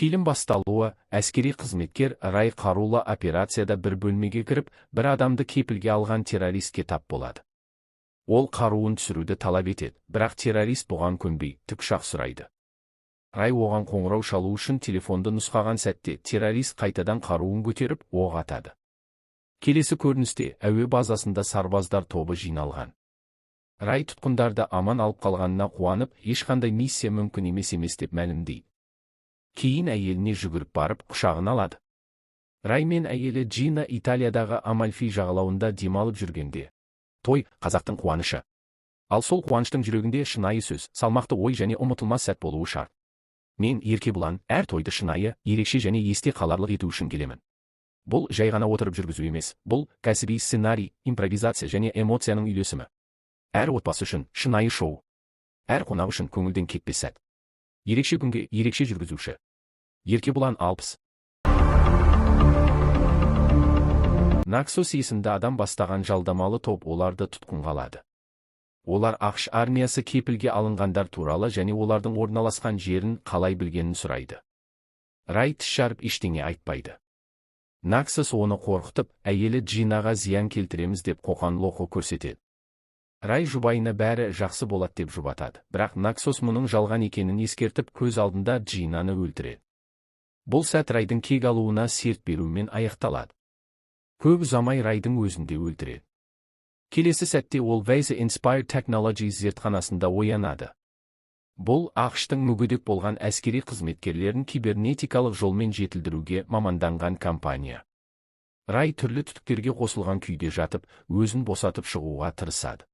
Фильм басталуы, әскери қызметкер Рай қарулы операцияда бір бөлмеге кіріп, бір адамды кепілге алған террористке тап болады. Ол қаруын түсіруді талап етеді, бірақ террорист бұған көнбей, тікұшақ сұрайды. Рай оған қоңырау шалу үшін телефонды нұсқаған сәтте террорист қайтадан қаруын көтеріп, оқ атады. Келесі көріністе әуе базасында сарбаздар тобы жиналған. Рай тұтқындарды аман алып қалғанына қуанып, ешқандай миссия мүмкін емес деп мәлімдейді. Кейін әйеліне жүгіріп барып, құшағын алады. Рай мен әйелі Джина Италиядағы Амальфи жағалауында демалып жүргенде. Той — қазақтың қуанышы. Ал сол қуаныштың жүрегінде шынайы сөз, салмақты ой және ұмытылмас сәт болуы шарт. Мен Еркебұлан, әр тойды шынайы, ерекше және есте қаларлық ету үшін келемін. Бұл жай ғана отырып жүргізу емес, бұл кәсіби сценарий, импровизация және эмоцияның үйлесімі. Әр отбасы үшін шынайы шоу. Әр қонақ үшін көңілден кетпес сәт. Ерекше күнге ерекше жүргізуші. Еркебұлан 60. Наксос есімді адам бастаған жалдамалы топ оларды тұтқынға алады. Олар ақш армиясы кепілге алынғандар туралы және олардың орналасқан жерін қалай білгенін сұрайды. Рай тіс жарып ештеңе айтпайды. Наксос оны қорқытып, әйелі Джинаға зиян келтіреміз деп қоқан-лоқы көрсетеді. Рай жұбайына бәрі жақсы болады деп жұбатады, бірақ Наксос мұның жалған екенін ескертіп көз алдында Джинаны өлтіреді. Бұл сәт Райдың кек алуына серт берумен аяқталады. Көп ұзамай Райдың өзінде өлтіреді. Келесі сәтте ол Visa Inspired Technologies зертханасында оянады. Бұл ақш-тың мүгедек болған әскери қызметкерлерін кибернетикалық жолмен жетілдіруге маманданған компания. Рай түрлі түтіктерге қосылған күйде жатып, өзін босатып шығуға тырысады.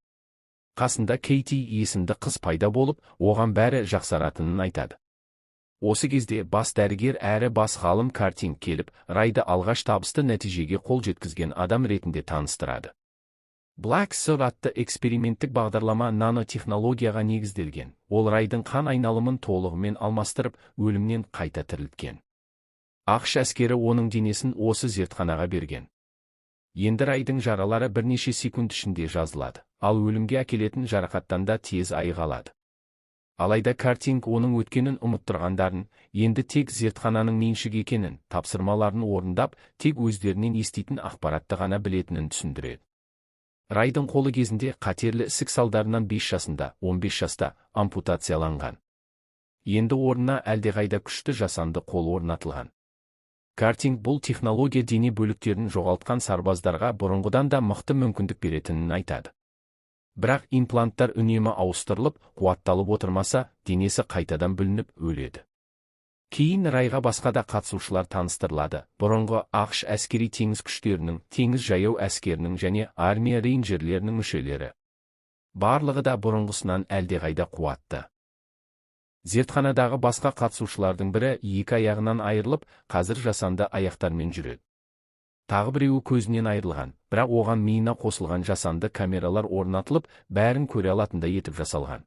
Қасында Кейти есімді қыз пайда болып, оған бәрі жақсаратынын айтады. Осы кезде бас дәрігер әрі бас ғалым Картинг келіп, Райды алғаш табысты нәтижеге қол жеткізген адам ретінде таныстырады. Black Sur атты эксперименттік бағдарлама нанотехнологияға негізделген. Ол Райдың қан айналымын толығымен алмастырып, өлімнен қайта тірілткен. ақш әскері оның денесін осы зертханаға берген. Енді Райдың жаралары бірнеше секунд ішінде жазылады, ал өлімге әкелетін жарақаттан да тез айығалады. Алайда Картинг оның өткенін ұмыттырғандарын, енді тек зертхананың меншігі екенін, тапсырмаларын орындап, тек өздерінен еститін ақпаратты ғана білетінін түсіндіреді. Райдың қолы кезінде қатерлі ісік салдарынан 5 жасында, 15 жаста ампутацияланған. Енді орнына әлдеқайда күшті жасанды қол орнатылған. Картинг бұл технология дене бөліктерін жоғалтқан сарбаздарға бұрынғыдан да мықты мүмкіндік беретінін айтады. Бірақ импланттар үнемі ауыстырылып, қуатталып отырмаса, денесі қайтадан бүлініп өледі. Кейін Райға басқа да қатысушылар таныстырылады. Бұрынғы ақш әскери теңіз күштерінің, теңіз жаяу әскерінің және армия рейнджерлерінің мүшелері. Барлығы да бұрынғысынан әлдеқайда қуатты. Зертханадағы басқа қатысушылардың бірі екі аяғынан айырылып, қазір жасанды аяқтармен жүреді. Тағы біреуі көзінен айырылған, бірақ оған миына қосылған жасанды камералар орнатылып, бәрін көре алатындай етіп жасалған.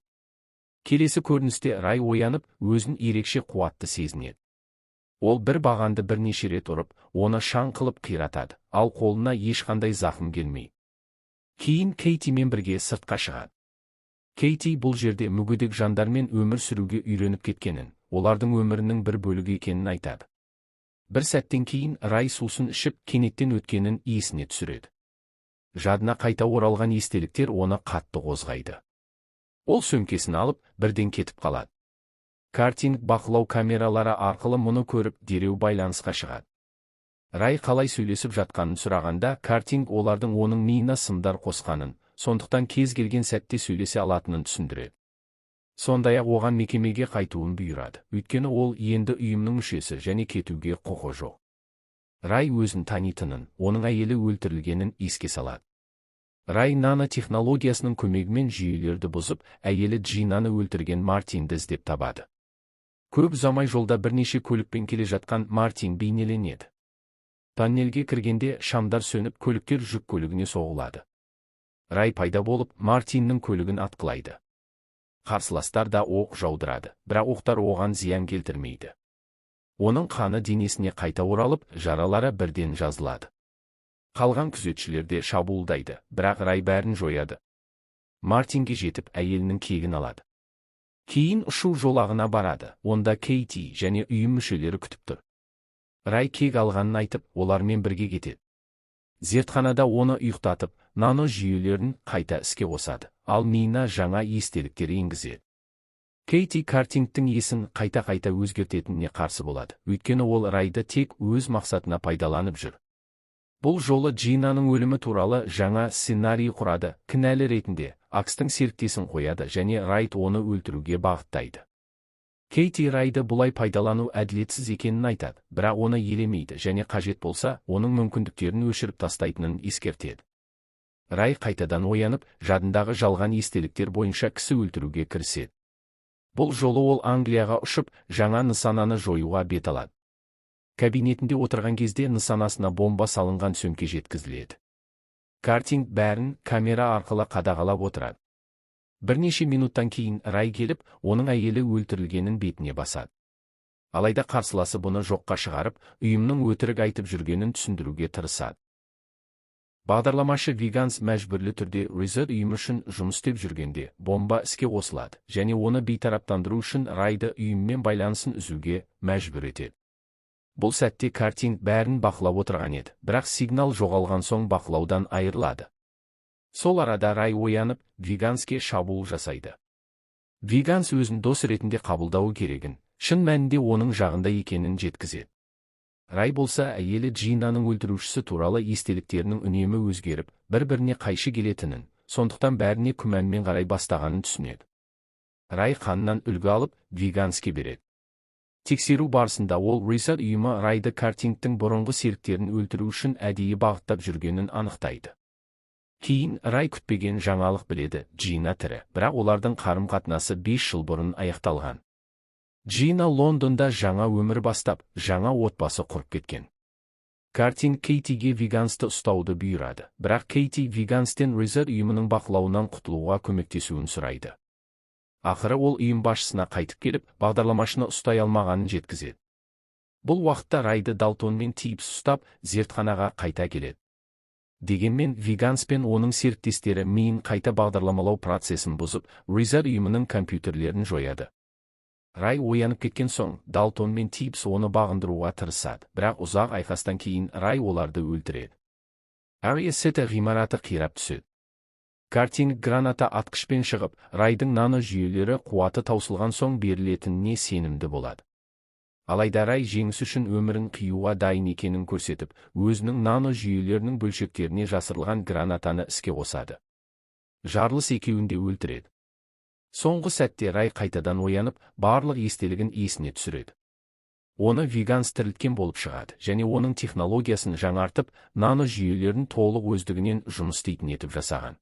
Келесі көріністе Рай оянып, өзін ерекше қуатты сезінеді. Ол бір бағанды бірнеше рет ұрып, оны шаң қылып қиратады, ал қолына ешқандай зақым келмей. Кейін Кейтимен бірге сыртқа шығады. Кейти бұл жерде мүгедек жандармен өмір сүруге үйреніп кеткенін, олардың өмірінің бір бөлігі екенін айтады. Бір сәттен кейін Рай сусын ішіп, кенеттен өткенін есіне түсіреді. Жадына қайта оралған естеліктер оны қатты қозғайды. Ол сөмкесін алып, бірден кетіп қалады. Картинг бақылау камералары арқылы мұны көріп, дереу байланысқа шығады. Рай қалай сөйлесіп жатқанын сұрағанда, Картинг олардың оның миына сымдар қосқанын, сондықтан кез келген сәтте сөйлесе алатынын түсіндіреді. Сондай-ақ оған мекемеге қайтуын бұйырады, өйткені ол енді ұйымның мүшесі және кетуге құқы жоқ. Рай өзін танитынын, оның әйелі өлтірілгенін еске салады. Рай нанотехнологиясының көмегімен жүйелерді бұзып, әйелі Джинаны өлтірген Мартинді іздеп табады. Көп ұзамай жолда бірнеше көлікпен келе жатқан Мартин бейнеленеді. Тоннельге кіргенде шамдар сөніп, көліктер жүк көлігіне соғылады. Рай пайда болып, Мартиннің көлігін атқылайды. Қарсыластар да оқ жаудырады, бірақ оқтар оған зиян келтірмейді. Оның қаны денесіне қайта оралып, жаралары бірден жазылады. Қалған күзетшілер де шабуылдайды, бірақ Рай бәрін жояды. Мартинге жетіп, әйелінің кегін алады. Кейін ұшу жолағына барады, онда Кейти және ұйым мүшелері күтіп тұр. Рай кек алғанын айтып, олармен бірге кетеді. Зертханада оны ұйықтатып, нано жүйелерін қайта іске қосады, ал миына жаңа естеліктер енгізеді. Кейти Картингтің есін қайта-қайта өзгертетініне қарсы болады, өйткені ол Райды тек өз мақсатына пайдаланып жүр. Бұл жолы Джинаның өлімі туралы жаңа сценарий құрады, кінәлі ретінде Акстың серіктесін қояды және Райт оны өлтіруге бағыттайды. Кейти Райды бұлай пайдалану әділетсіз екенін айтады, бірақ оны елемейді және қажет болса, оның мүмкіндіктерін өшіріп тастайтынын ескертеді. Рай қайтадан оянып, жадындағы жалған естеліктер бойынша кісі өлтіруге кіріседі. Бұл жолы ол Англияға ұшып, жаңа нысананы жоюға бет алады. Кабинетінде отырған кезде нысанасына бомба салынған сөмке жеткізіледі. Картинг бәрін камера арқылы қадағалап отырады. Бірнеше минуттан кейін Рай келіп, оның әйелі өлтірілгенін бетіне басады. Алайда қарсыласы бұны жоққа шығарып, ұйымның өтірік айтып жүргенін түсіндіруге тырысады. Бағдарламашы Виганс мәжбүрлі түрде Резерв ұйымы үшін жұмыс істеп жүргенде бомба іске қосылады және оны бейтараптандыру үшін Райды ұйыммен байланысын үзуге мәжбүр етеді. Бұл сәтте Картинг бәрін бақылап отырған еді, бірақ сигнал жоғалған соң бақылаудан айырылады. Сол арада Рай оянып, Виганске шабуыл жасайды. Виганс өзін дос ретінде қабылдауы керегін, шын мәнінде оның жағында екенін жеткізеді. Рай болса әйелі Джинаның өлтірушісі туралы естеліктерінің үнемі өзгеріп, бір-біріне қайшы келетінін, сондықтан бәріне күмәнмен қарай бастағанын түсінеді. Рай қанынан үлгі алып, Виганске береді. Тексеру барысында ол Резерв ұйымы Райды Картингтің бұрынғы серіктерін өлтіру үшін әдейі бағыттап жүргенін анықтайды. Кейін Рай күтпеген жаңалық біледі, Джина тірі, бірақ олардың қарым-қатынасы 5 жыл бұрын аяқталған. Джина Лондонда жаңа өмір бастап, жаңа отбасы құрып кеткен. Картинг Кейтиге Вигансты ұстауды бұйырады, бірақ Кейти Виганстен Резерв ұйымының бақылауынан құтылуға көмектесуін сұрайды. Ақыры ол ұйым басшысына қайтып келіп, бағдарламашыны ұстай алмағанын жеткізеді. Бұл уақытта Райды Далтонмен Типс ұстап, зертханаға қайта келеді. Дегенмен Виганс пен оның серіктестері миын қайта бағдарламалау процесін бұзып, Резерв ұйымының компьютерлерін жояды. Рай оянып кеткен соң, Далтон мен Типс оны бағындыруға тырысады, бірақ ұзақ айқастан кейін Рай оларды өлтіреді. Ария Сеті ғимараты қирап түседі. Картинг граната атқышпен шығып, Райдың нано жүйелері қуаты таусылған соң берілетініне сенімді болады. Алайда Рай жеңіс үшін өмірін қиюға дайын екенін көрсетіп, өзінің нано жүйелерінің бөлшектеріне жасырылған гранатаны іске қосады. Жарылыс екеуін де өлтіреді. Соңғы сәтте Рай қайтадан оянып, барлық естелігін есіне түсіреді. Оны Виганс тірілткен болып шығады, және оның технологиясын жаңартып, нано жүйелерін толық өздігінен жұмыс істейтін етіп жасаған.